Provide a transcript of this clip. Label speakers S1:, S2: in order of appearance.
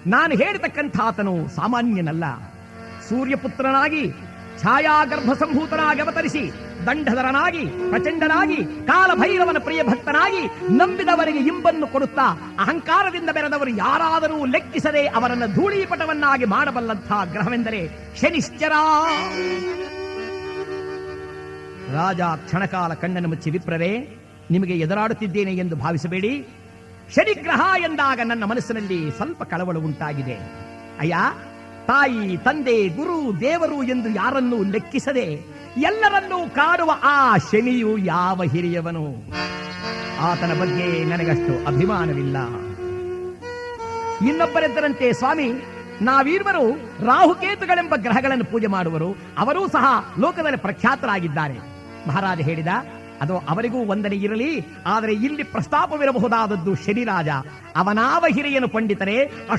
S1: ನಾನು ಹೇಳಿತಕ್ಕಂಥ ಆತನು ಸಾಮಾನ್ಯನಲ್ಲ. ಸೂರ್ಯಪುತ್ರನಾಗಿ ಛಾಯಾಗರ್ಭ ಸಂಭೂತನಾಗಿ ಅವತರಿಸಿ ದಂಡಧರನಾಗಿ ಪ್ರಚಂಡನಾಗಿ ಕಾಲಭೈರವನ ಪ್ರಿಯ ಭಕ್ತನಾಗಿ ನಂಬಿದವರಿಗೆ ಇಂಬನ್ನು ಕೊಡುತ್ತಾ ಅಹಂಕಾರದಿಂದ ಬೆರೆದವರು ಯಾರಾದರೂ ಲೆಕ್ಕಿಸದೆ ಅವರನ್ನು ಧೂಳೀಪಟವನ್ನಾಗಿ ಮಾಡಬಲ್ಲಂಥ ಗ್ರಹವೆಂದರೆ ಶನಿಶ್ಚರ. ರಾಜ ಕ್ಷಣಕಾಲ ಕಣ್ಣನ್ನು ಮುಚ್ಚಿ, ವಿಪ್ರರೇ, ನಿಮಗೆ ಎದುರಾಡುತ್ತಿದ್ದೇನೆ ಎಂದು ಭಾವಿಸಬೇಡಿ. ಶನಿಗ್ರಹ ಎಂದಾಗ ನನ್ನ ಮನಸ್ಸಿನಲ್ಲಿ ಸ್ವಲ್ಪ ಕಳವಳ ಉಂಟಾಗಿದೆ. ಅಯ್ಯ, ತಾಯಿ, ತಂದೆ, ಗುರು, ದೇವರು ಎಂದು ಯಾರನ್ನೂ ಲೆಕ್ಕಿಸದೆ ಎಲ್ಲರನ್ನೂ ಕಾಡುವ ಆ ಶನಿಯು ಯಾವ ಹಿರಿಯವನು? ಆತನ ಬಗ್ಗೆ ನನಗಷ್ಟು ಅಭಿಮಾನವಿಲ್ಲ. ಇನ್ನೊಬ್ಬರೆದ್ದರಂತೆ, ಸ್ವಾಮಿ, ನಾವೀರ್ವರು ರಾಹುಕೇತುಗಳೆಂಬ ಗ್ರಹಗಳನ್ನು ಪೂಜೆ ಮಾಡುವರು, ಅವರೂ ಸಹ ಲೋಕದಲ್ಲಿ ಪ್ರಖ್ಯಾತರಾಗಿದ್ದಾರೆ. ಮಹಾರಾಜ ಹೇಳಿದ, ಅದು ಅವರಿಗೂ ವಂದನೆ ಇರಲಿ, ಆದರೆ ಇಲ್ಲಿ ಪ್ರಸ್ತಾಪವಿರಬಹುದಾದದ್ದು ಶನಿರಾಜ. ಅವನಾವ ಹಿರಿಯನು ಪಂಡಿತರೇ,